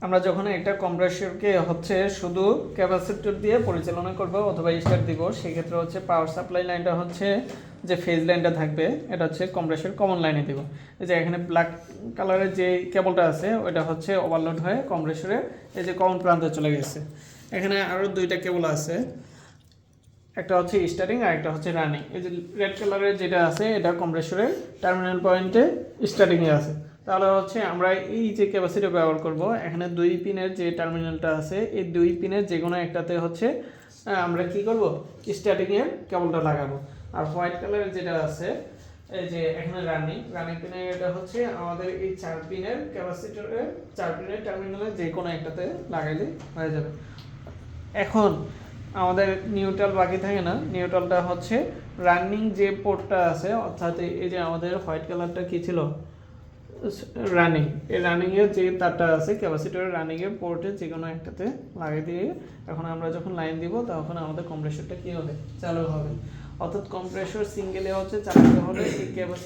আমরা যখন একটা কম্প্রেসরকে হচ্ছে শুধু ক্যাপাসিটর দিয়ে পরিচালনা করব অথবা স্টার্ট দিব, সেক্ষেত্রে হচ্ছে পাওয়ার সাপ্লাই লাইনটা হচ্ছে যে ফেজ লাইনটা থাকবে এটা হচ্ছে কম্প্রেসর কমন লাইনে দিব। এই যে এখানে ব্ল্যাক কালারের যে কেবলটা আছে ওইটা হচ্ছে ওভারলোড হয়ে কম্প্রেসরে এই যে কমন প্রান্তে চলে গেছে। এখানে আরও দুইটা কেবল আছে, একটা হচ্ছে স্টার্টিং আর একটা হচ্ছে রানিং। এই যে রেড কালারের যেটা আছে এটা কম্প্রেসরের টার্মিনাল পয়েন্টে স্টার্টিংয়ে আছে। তাহলে হচ্ছে আমরা এই যে ক্যাপাসিটর ব্যবহার করব, এখানে দুই পিনের যে টার্মিনালটা আছে এই দুই পিনের যে কোনো একটাতে হচ্ছে আমরা কি করব, স্টার্টিংয়ের কেবলটা লাগাবো। আর হোয়াইট কালারের যেটা আছে এই যে এখানে রানিং পিনের এটা হচ্ছে আমাদের এই চার পিনের ক্যাপাসিটরের চার পিনের টার্মিনালের যে কোনো একটাতে লাগাইলে হয়ে যাবে। এখন আমাদের নিউট্রাল বাকি থাকে না, নিউট্রালটা হচ্ছে রানিং যে পোর্টটা আছে, অর্থাৎ এই যে আমাদের হোয়াইট কালারটা কি ছিল, রানিং, এই রানিংয়ের যে তারটা আছে ক্যাপাসিটরের রানিংয়ের পোর্টে যে কোনো একটাতে লাগিয়ে দিয়ে এখন আমরা যখন লাইন দিব তখন আমাদের কম্প্রেসরটা কী হবে, চালু হবে। অর্থাৎ কম্প্রেসর সিঙ্গেলে হচ্ছে চালাতে হলে এই ক্যাপাসিটর